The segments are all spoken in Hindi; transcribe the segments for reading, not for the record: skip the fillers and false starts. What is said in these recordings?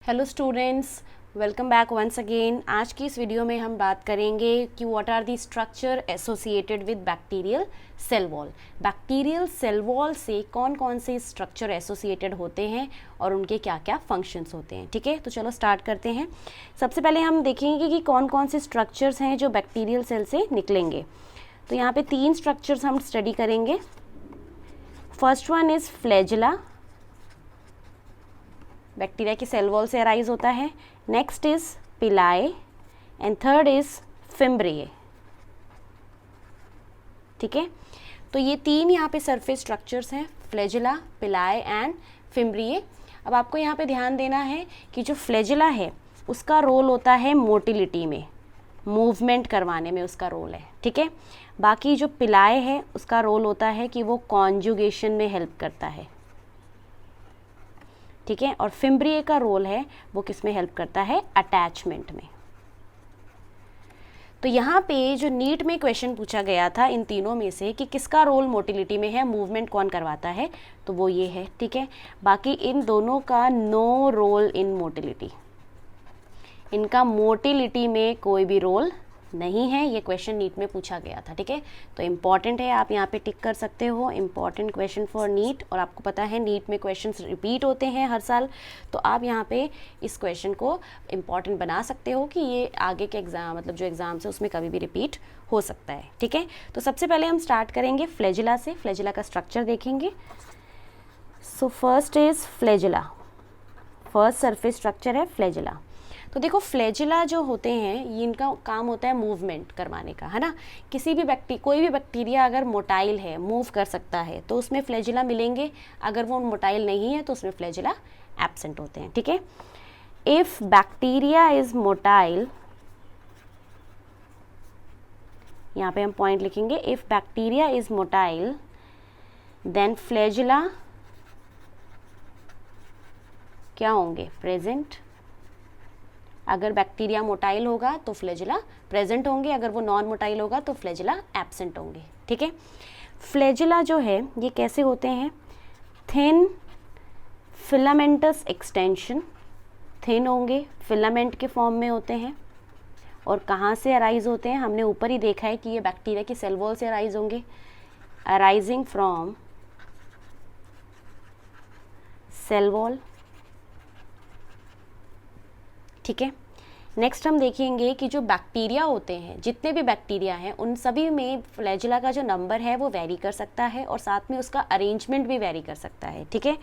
Hello students, welcome back once again. आज की इस वीडियो में हम बात करेंगे कि what are the structure associated with bacterial cell wall. Bacterial cell wall से कौन कौन से स्ट्रक्चर एसोसिएटेड होते हैं और उनके क्या क्या फंक्शंस होते हैं। ठीक है, तो चलो स्टार्ट करते हैं। सबसे पहले हम देखेंगे कि कौन कौन से स्ट्रक्चर्स हैं जो बैक्टीरियल सेल से निकलेंगे। तो यहाँ पे 3 स्ट्रक्चर्स हम स्टडी करेंगे। First one is flagella, bacteria की सेल वॉल से अराइज होता है। नेक्स्ट इज पिलाए एंड थर्ड इज फिम्ब्रिए। ठीक है, तो ये 3 यहाँ पे सरफेस स्ट्रक्चर्स हैं, फ्लैजिला, पिलाए एंड फिम्ब्रिए। अब आपको यहाँ पे ध्यान देना है कि जो फ्लैजिला है उसका रोल होता है मोटिलिटी में, मूवमेंट करवाने में उसका रोल है। ठीक है, बाकी जो पिलाए है उसका रोल होता है कि वो कॉन्जुगेशन में हेल्प करता है। ठीक है, और फिम्ब्रिए का रोल है वो किस में हेल्प करता है, अटैचमेंट में। तो यहाँ पे जो नीट में क्वेश्चन पूछा गया था इन तीनों में से कि किसका रोल मोटिलिटी में है, मूवमेंट कौन करवाता है, तो वो ये है। ठीक है, बाकी इन दोनों का नो रोल इन मोटिलिटी, इनका मोटिलिटी में कोई भी रोल नहीं है। ये क्वेश्चन नीट में पूछा गया था। ठीक है, तो इम्पॉर्टेंट है, आप यहाँ पे टिक कर सकते हो, इम्पॉर्टेंट क्वेश्चन फॉर नीट। और आपको पता है नीट में क्वेश्चंस रिपीट होते हैं हर साल, तो आप यहाँ पे इस क्वेश्चन को इम्पॉर्टेंट बना सकते हो कि ये आगे के एग्जाम, मतलब जो एग्जाम्स है उसमें कभी भी रिपीट हो सकता है। ठीक है, तो सबसे पहले हम स्टार्ट करेंगे फ्लैजिला से। फ्लैजिला का स्ट्रक्चर देखेंगे। So first is flagella, first surface structure है फ्लैजिला। तो देखो, फ्लैजिला जो होते हैं ये इनका काम होता है मूवमेंट करवाने का, है ना। किसी भी कोई भी बैक्टीरिया अगर मोटाइल है, मूव कर सकता है, तो उसमें फ्लैजिला मिलेंगे। अगर वो मोटाइल नहीं है तो उसमें फ्लैजिला एब्सेंट होते हैं। ठीक है, इफ बैक्टीरिया इज मोटाइल, यहाँ पे हम पॉइंट लिखेंगे, if bacteria is motile then flagella क्या होंगे, प्रेजेंट। अगर बैक्टीरिया मोटाइल होगा तो फ्लैजिला प्रेजेंट होंगे, अगर वो नॉन मोटाइल होगा तो फ्लैजिला एब्सेंट होंगे। ठीक है, फ्लैजिला जो है ये कैसे होते हैं, थिन फिलामेंटस एक्सटेंशन, थिन होंगे, फिलामेंट के फॉर्म में होते हैं। और कहाँ से अराइज होते हैं, हमने ऊपर ही देखा है कि ये बैक्टीरिया की सेल वॉल से अराइज होंगे, अराइजिंग फ्रॉम सेल वॉल। ठीक है, नेक्स्ट हम देखेंगे कि जो बैक्टीरिया होते हैं, जितने भी बैक्टीरिया हैं, उन सभी में फ्लैजिला का जो नंबर है वो वेरी कर सकता है और साथ में उसका अरेंजमेंट भी वेरी कर सकता है। ठीक है,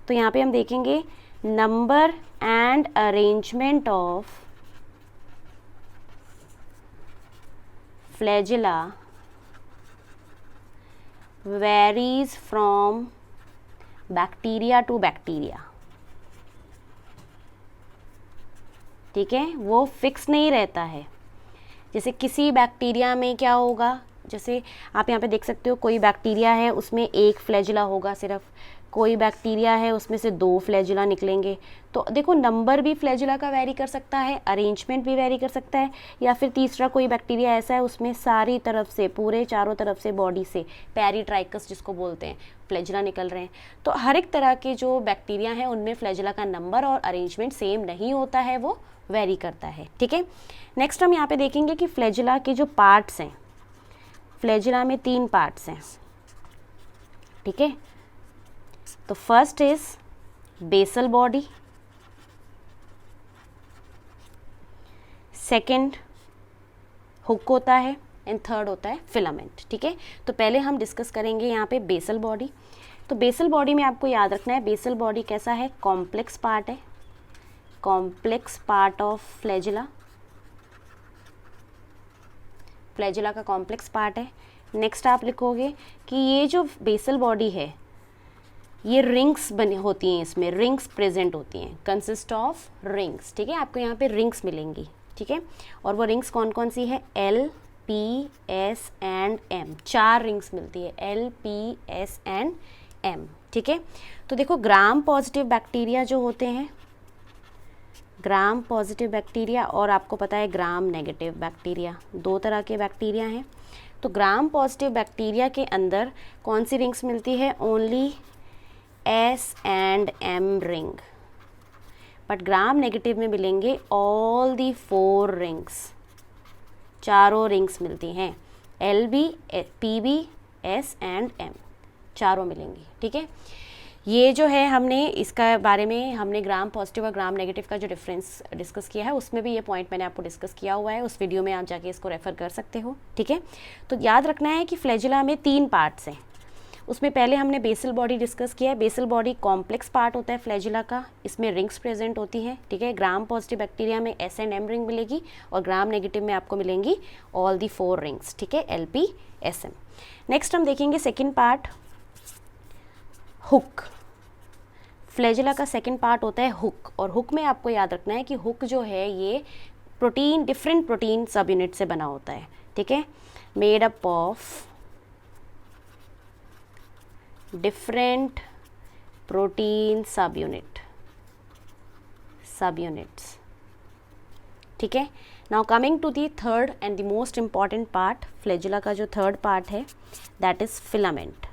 तो यहाँ पे हम देखेंगे number and arrangement of flagella varies from bacteria to bacteria. ठीक है, वो फिक्स नहीं रहता है। जैसे किसी बैक्टीरिया में क्या होगा, जैसे आप यहाँ पे देख सकते हो, कोई बैक्टीरिया है उसमें एक फ्लैजिला होगा सिर्फ, कोई बैक्टीरिया है उसमें से 2 फ्लैजिला निकलेंगे। तो देखो, नंबर भी फ्लैजिला का वेरी कर सकता है, अरेंजमेंट भी वेरी कर सकता है। या फिर तीसरा कोई बैक्टीरिया ऐसा है उसमें सारी तरफ से, पूरे चारों तरफ से बॉडी से, पेरिट्राइकस जिसको बोलते हैं, फ्लैजिला निकल रहे हैं। तो हर एक तरह के जो बैक्टीरिया हैं उनमें फ्लैजिला का नंबर और अरेंजमेंट सेम नहीं होता है, वो वेरी करता है। ठीक है, नेक्स्ट हम यहाँ पे देखेंगे कि फ्लैजिला के जो पार्ट्स हैं, फ्लैजिला में 3 पार्ट्स हैं। ठीक है, तो first is basal body, second hook होता है एंड थर्ड होता है फिलामेंट। ठीक है, तो पहले हम डिस्कस करेंगे यहाँ पे बेसल बॉडी। तो बेसल बॉडी में आपको याद रखना है, बेसल बॉडी कैसा है, कॉम्प्लेक्स पार्ट है, complex part of flagella, flagella का कॉम्प्लेक्स पार्ट है। नेक्स्ट आप लिखोगे कि ये जो बेसल बॉडी है ये रिंग्स बनी होती हैं, इसमें रिंग्स प्रेजेंट होती हैं, कंसिस्ट ऑफ रिंग्स। ठीक है, आपको यहाँ पे रिंग्स मिलेंगी। ठीक है, और वो रिंग्स कौन कौन सी है, L, P, S and M, 4 rings मिलती है, L, P, S and M। ठीक है, तो देखो, ग्राम पॉजिटिव बैक्टीरिया जो होते हैं, ग्राम पॉजिटिव बैक्टीरिया और आपको पता है ग्राम नेगेटिव बैक्टीरिया, 2 तरह के बैक्टीरिया हैं। तो ग्राम पॉजिटिव बैक्टीरिया के अंदर कौन सी रिंग्स मिलती है, only S and M ring. But gram negative में मिलेंगे ऑल दी 4 रिंग्स, चारों रिंग्स मिलती हैं, LB, PB, S and M, चारों मिलेंगी। ठीक है, ये जो है हमने इसका बारे में हमने ग्राम पॉजिटिव और ग्राम नेगेटिव का जो डिफरेंस डिस्कस किया है उसमें भी ये पॉइंट मैंने आपको डिस्कस किया हुआ है, उस वीडियो में आप जाके इसको रेफर कर सकते हो। ठीक है, तो याद रखना है कि फ्लैजिला में 3 पार्ट्स हैं। उसमें पहले हमने बेसल बॉडी डिस्कस किया है। बेसल बॉडी कॉम्प्लेक्स पार्ट होता है फ्लैजिला का, इसमें रिंग्स प्रेजेंट होती हैं। ठीक है, ग्राम पॉजिटिव बैक्टीरिया में S एंड M रिंग मिलेगी और ग्राम नेगेटिव में आपको मिलेंगी ऑल दी 4 रिंग्स। ठीक है, LP, SM। नेक्स्ट हम देखेंगे सेकेंड पार्ट, हुक। फ्लैजिला का सेकेंड पार्ट होता है हुक, और हुक में आपको याद रखना है कि हुक जो है ये प्रोटीन, डिफरेंट प्रोटीन सब यूनिट से बना होता है। ठीक है, made up of different protein सब यूनिट्स। ठीक है, now coming to the third and the most important part, flagella का जो थर्ड पार्ट है दैट इज फिलामेंट।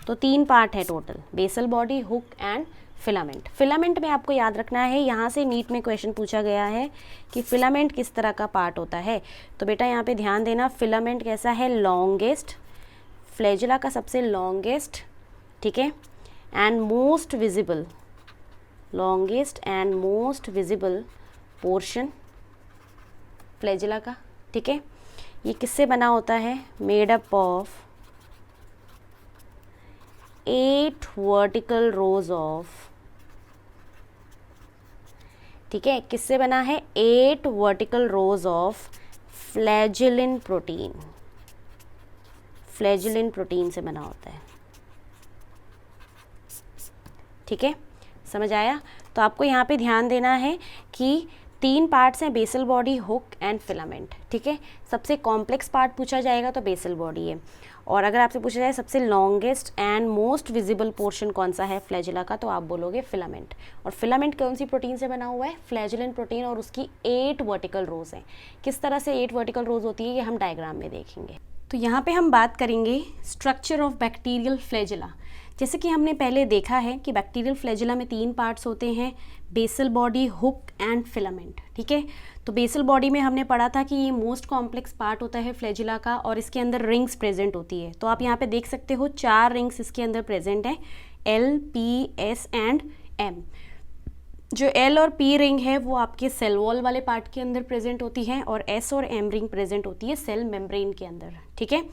तो 3 पार्ट है total, basal body, hook and filament. Filament में आपको याद रखना है, यहाँ से नीट में क्वेश्चन पूछा गया है कि फिलामेंट किस तरह का पार्ट होता है। तो बेटा यहाँ पे ध्यान देना, फिलामेंट कैसा है, लॉन्गेस्ट, फ्लैजिला का सबसे लॉन्गेस्ट, ठीक है, and most visible, longest and most visible portion flagella का। ठीक है, ये किससे बना होता है, made up of 8 vertical rose of, ठीक है, किससे बना है, 8 vertical rose of flagellin protein, flagellin protein से बना होता है। ठीक है, समझ आया। तो आपको यहाँ पे ध्यान देना है कि 3 पार्ट्स हैं, basal body, hook and filament. ठीक है, सबसे कॉम्प्लेक्स पार्ट पूछा जाएगा तो बेसल बॉडी है, और अगर आपसे पूछा जाए सबसे longest and most visible portion कौन सा है फ्लैजिला का, तो आप बोलोगे फिलामेंट। और फिलामेंट कौन सी प्रोटीन से बना हुआ है, फ्लैजिलिन प्रोटीन, और उसकी 8 वर्टिकल रोज हैं। किस तरह से 8 वर्टिकल रोज होती है ये हम डायग्राम में देखेंगे। तो यहाँ पे हम बात करेंगे स्ट्रक्चर ऑफ बैक्टीरियल फ्लैजिला। जैसे कि हमने पहले देखा है कि बैक्टीरियल फ्लैजिला में 3 पार्ट्स होते हैं, basal body, hook and filament. ठीक है, तो बेसल बॉडी में हमने पढ़ा था कि ये मोस्ट कॉम्प्लेक्स पार्ट होता है फ्लैजिला का, और इसके अंदर रिंग्स प्रेजेंट होती है। तो आप यहाँ पे देख सकते हो 4 रिंग्स इसके अंदर प्रेजेंट हैं, L, P, S and M। जो L और P रिंग है वो आपके सेल वॉल वाले पार्ट के अंदर प्रेजेंट होती है, और S और M रिंग प्रेजेंट होती है सेल मेम्ब्रेन के अंदर। ठीक है,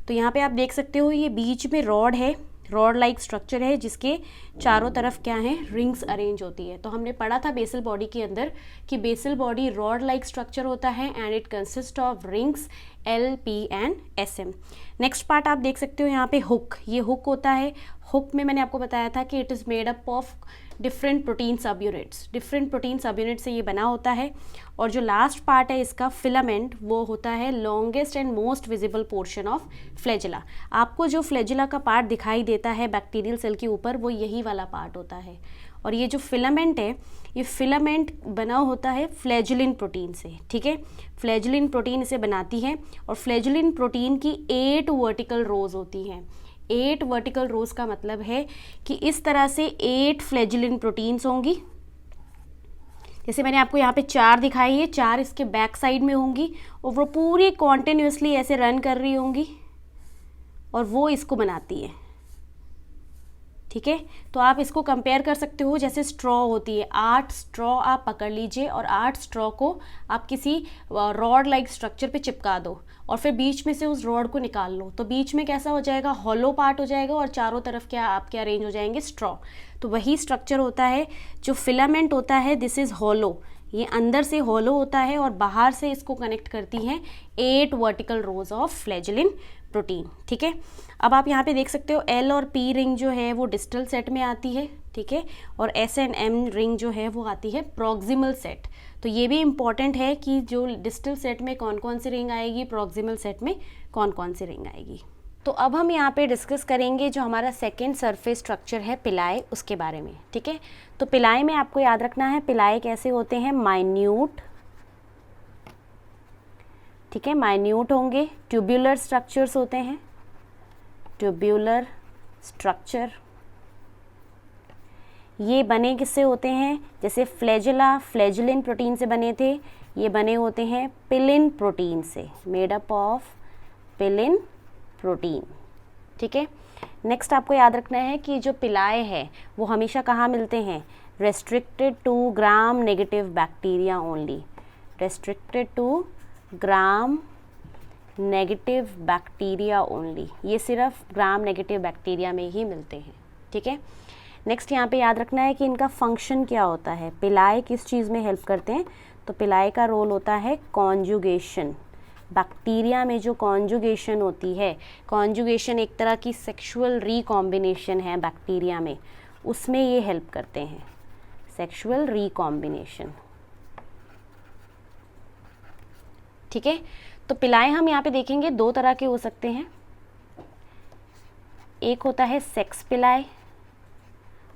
तो यहाँ पे आप देख सकते हो ये बीच में रॉड है, रॉड लाइक स्ट्रक्चर है जिसके चारों तरफ क्या है, रिंग्स अरेंज होती है। तो हमने पढ़ा था बेसल बॉडी के अंदर कि basal body rod like structure होता है and it consist of rings L, P and SM। Next part आप देख सकते हो यहाँ पे हुक, ये हुक होता है। हुक में मैंने आपको बताया था कि it is made up of different protein सब यूनिट्स, डिफरेंट प्रोटीन सब यूनिट से ये बना होता है। और जो लास्ट पार्ट है इसका फिलामेंट, वो होता है longest and most visible portion of flagella. आपको जो फ्लैजिला का पार्ट दिखाई देता है बैक्टीरियल सेल के ऊपर, वो यही वाला पार्ट होता है। और ये जो फिलामेंट है, ये फिलामेंट बना होता है फ्लैजिलिन प्रोटीन से। ठीक है, फ्लैजिलिन प्रोटीन इसे बनाती है, और फ्लैजिलिन प्रोटीन की 8 वर्टिकल रोज होती हैं। 8 वर्टिकल रोज का मतलब है कि इस तरह से 8 फ्लैजिलिन प्रोटीन्स होंगी। जैसे मैंने आपको यहाँ पे 4 दिखाई है, 4 इसके बैक साइड में होंगी, और वो पूरी कॉन्टिन्यूसली ऐसे रन कर रही होंगी, और वो इसको बनाती है। ठीक है, तो आप इसको कंपेयर कर सकते हो जैसे स्ट्रॉ होती है, 8 स्ट्रॉ आप पकड़ लीजिए, और 8 स्ट्रॉ को आप किसी रॉड लाइक स्ट्रक्चर पे चिपका दो, और फिर बीच में से उस रॉड को निकाल लो, तो बीच में कैसा हो जाएगा, हॉलो पार्ट हो जाएगा, और चारों तरफ क्या आपके अरेंज हो जाएंगे, स्ट्रॉ। तो वही स्ट्रक्चर होता है जो फिलामेंट होता है, दिस इज़ हॉलो, ये अंदर से हॉलो होता है और बाहर से इसको कनेक्ट करती हैं 8 vertical rose of flagellin protein. ठीक है, अब आप यहाँ पे देख सकते हो L और P रिंग जो है वो डिस्टल सेट में आती है। ठीक है, और S एंड M रिंग जो है वो आती है प्रॉक्सिमल सेट। तो ये भी इम्पॉर्टेंट है कि जो डिस्टल सेट में कौन कौन सी रिंग आएगी, प्रॉक्सिमल सेट में कौन कौन सी रिंग आएगी। तो अब हम यहाँ पे डिस्कस करेंगे जो हमारा सेकेंड सरफेस स्ट्रक्चर है पिलाई, उसके बारे में। ठीक है, तो पिलाई में आपको याद रखना है पिलाई कैसे होते हैं, माइन्यूट। ठीक है, माइन्यूट होंगे, ट्यूब्यूलर स्ट्रक्चर्स होते हैं, ट्यूब्यूलर स्ट्रक्चर। ये बने किससे होते हैं, जैसे फ्लैजेला फ्लैजिलिन प्रोटीन से बने थे, ये बने होते हैं पिलिन प्रोटीन से, मेड अप ऑफ पिलिन प्रोटीन। ठीक है, नेक्स्ट आपको याद रखना है कि जो पिलाए हैं वो हमेशा कहाँ मिलते हैं, restricted to gram negative bacteria only, restricted to gram negative bacteria only, ये सिर्फ ग्राम नेगेटिव बैक्टीरिया में ही मिलते हैं। ठीक है, नेक्स्ट यहाँ पे याद रखना है कि इनका फंक्शन क्या होता है, पिलाए किस चीज़ में हेल्प करते हैं, तो पिलाए का रोल होता है कॉन्जुगेशन। बैक्टीरिया में जो कॉन्जुगेशन होती है, कॉन्जुगेशन एक तरह की सेक्सुअल रिकॉम्बिनेशन है बैक्टीरिया में, उसमें ये हेल्प करते हैं, सेक्सुअल रिकॉम्बिनेशन। ठीक है, तो पिलाए हम यहाँ पे देखेंगे दो तरह के हो सकते हैं, एक होता है सेक्स पिलाए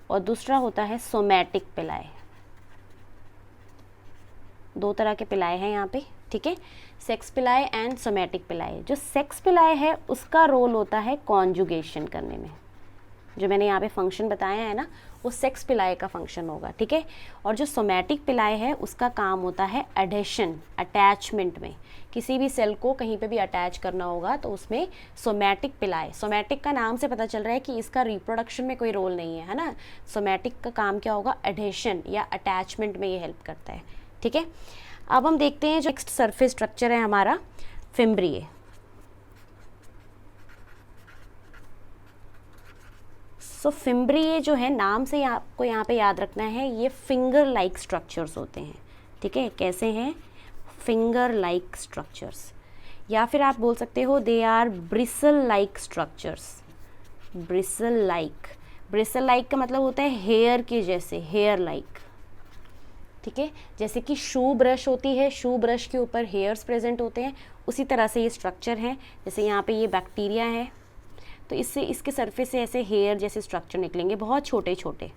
और दूसरा होता है सोमैटिक पिलाए। दो तरह के पिलाए हैं यहाँ पे। ठीक है, सेक्स पिलाए एंड सोमैटिक पिलाए। जो सेक्स पिलाए है उसका रोल होता है कॉन्जुगेशन करने में, जो मैंने यहाँ पे फंक्शन बताया है ना, वो सेक्स पिलाए का फंक्शन होगा। ठीक है, और जो सोमैटिक पिलाए है उसका काम होता है एडेशन, अटैचमेंट में, किसी भी सेल को कहीं पे भी अटैच करना होगा तो उसमें सोमैटिक पिलाए, सोमैटिक का नाम से पता चल रहा है कि इसका रिप्रोडक्शन में कोई रोल नहीं है ना, सोमैटिक का काम क्या होगा, एडेशन या अटैचमेंट में ये हेल्प करता है। ठीक है, अब हम देखते हैं जो नेक्स्ट सरफेस स्ट्रक्चर है हमारा फिम्ब्रिए। सो फिम्ब्रिए जो है, नाम से आपको यहाँ पे याद रखना है, ये फिंगर लाइक स्ट्रक्चर्स होते हैं। ठीक है, कैसे हैं, फिंगर लाइक स्ट्रक्चर्स, या फिर आप बोल सकते हो they are bristle like structures, bristle like, bristle like का मतलब होता है हेयर के जैसे, हेयर लाइक। ठीक है, जैसे कि शू ब्रश होती है, शू ब्रश के ऊपर हेयर्स प्रेजेंट होते हैं, उसी तरह से ये स्ट्रक्चर है। जैसे यहाँ पे ये बैक्टीरिया है तो इससे, इसके सरफेस से ऐसे हेयर जैसे स्ट्रक्चर निकलेंगे, बहुत छोटे छोटे।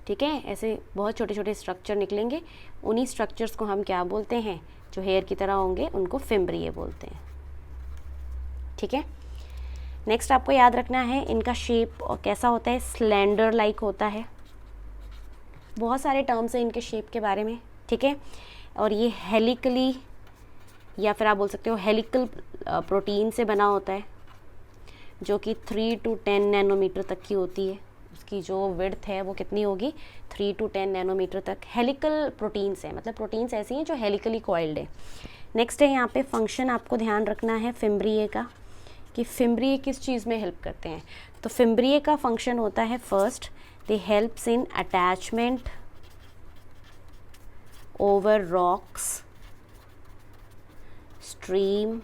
ठीक है, ऐसे बहुत छोटे छोटे स्ट्रक्चर निकलेंगे, उन्हीं स्ट्रक्चर्स को हम क्या बोलते हैं, जो हेयर की तरह होंगे उनको फिम्ब्रिए बोलते हैं। ठीक है, नेक्स्ट आपको याद रखना है इनका शेप कैसा होता है, स्लेंडर लाइक होता है। बहुत सारे टर्म्स हैं इनके शेप के बारे में। ठीक है, और ये हेलिकली या फिर आप बोल सकते हो हेलिकल प्रोटीन से बना होता है, जो कि 3 to 10 नैनोमीटर तक की होती है। उसकी जो विड्थ है वो कितनी होगी, 3 to 10 नैनोमीटर तक। हेलिकल प्रोटीन्स है, मतलब प्रोटीन्स ऐसी हैं जो हेलिकली कॉइल्ड है। नेक्स्ट है यहाँ पे फंक्शन आपको ध्यान रखना है फिम्ब्रिए का, कि फिम्ब्रिए किस चीज़ में हेल्प करते हैं। तो फिम्ब्रिए का फंक्शन होता है, first they helps in attachment over rocks, stream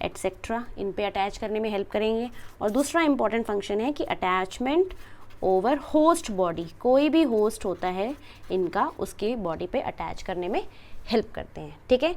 etcetera, इन पे अटैच करने में हेल्प करेंगे। और दूसरा इंपॉर्टेंट फंक्शन है कि अटैचमेंट ओवर होस्ट बॉडी, कोई भी होस्ट होता है इनका, उसके बॉडी पे अटैच करने में हेल्प करते हैं। ठीक है,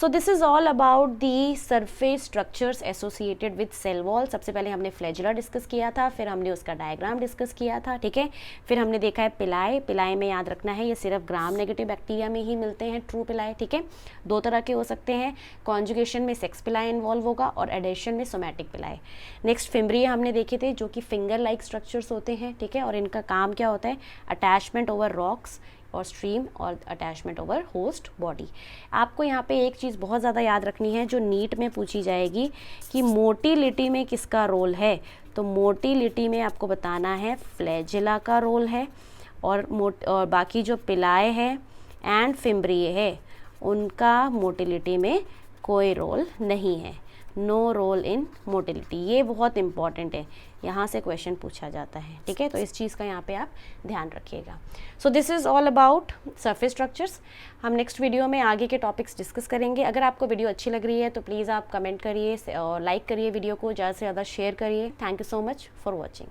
so this is all about the surface structures associated with cell wall. सबसे पहले हमने फ्लैजिला डिस्कस किया था, फिर हमने उसका डायग्राम डिस्कस किया था। ठीक है, फिर हमने देखा है पिलाए, पिलाए में याद रखना है ये सिर्फ ग्राम नेगेटिव बैक्टीरिया में ही मिलते हैं, ट्रू पिलाए। ठीक है, दो तरह के हो सकते हैं, कॉन्जुगेशन में सेक्स पिलाए इन्वॉल्व होगा और एडेशन में सोमैटिक पिलाए। नेक्स्ट फिम्ब्रिए हमने देखे थे, जो कि फिंगर लाइक स्ट्रक्चर्स होते हैं। ठीक है, और इनका काम क्या होता है, अटैचमेंट ओवर रॉक्स और स्ट्रीम और अटैचमेंट ओवर होस्ट बॉडी। आपको यहाँ पे एक चीज़ बहुत ज़्यादा याद रखनी है जो नीट में पूछी जाएगी कि मोटिलिटी में किसका रोल है। तो मोटिलिटी में आपको बताना है फ्लैजिला का रोल है, और बाकी जो पिलाए है एंड फिम्ब्रिए है उनका मोटिलिटी में कोई रोल नहीं है, नो रोल इन मोटिलिटी। ये बहुत इंपॉर्टेंट है, यहाँ से क्वेश्चन पूछा जाता है। ठीक है, तो इस चीज़ का यहाँ पे आप ध्यान रखिएगा। सो this is all about surface structures. हम नेक्स्ट वीडियो में आगे के टॉपिक्स डिस्कस करेंगे। अगर आपको वीडियो अच्छी लग रही है तो प्लीज़ आप कमेंट करिए और लाइक करिए वीडियो को, ज़्यादा से ज़्यादा शेयर करिए। Thank you so much for watching.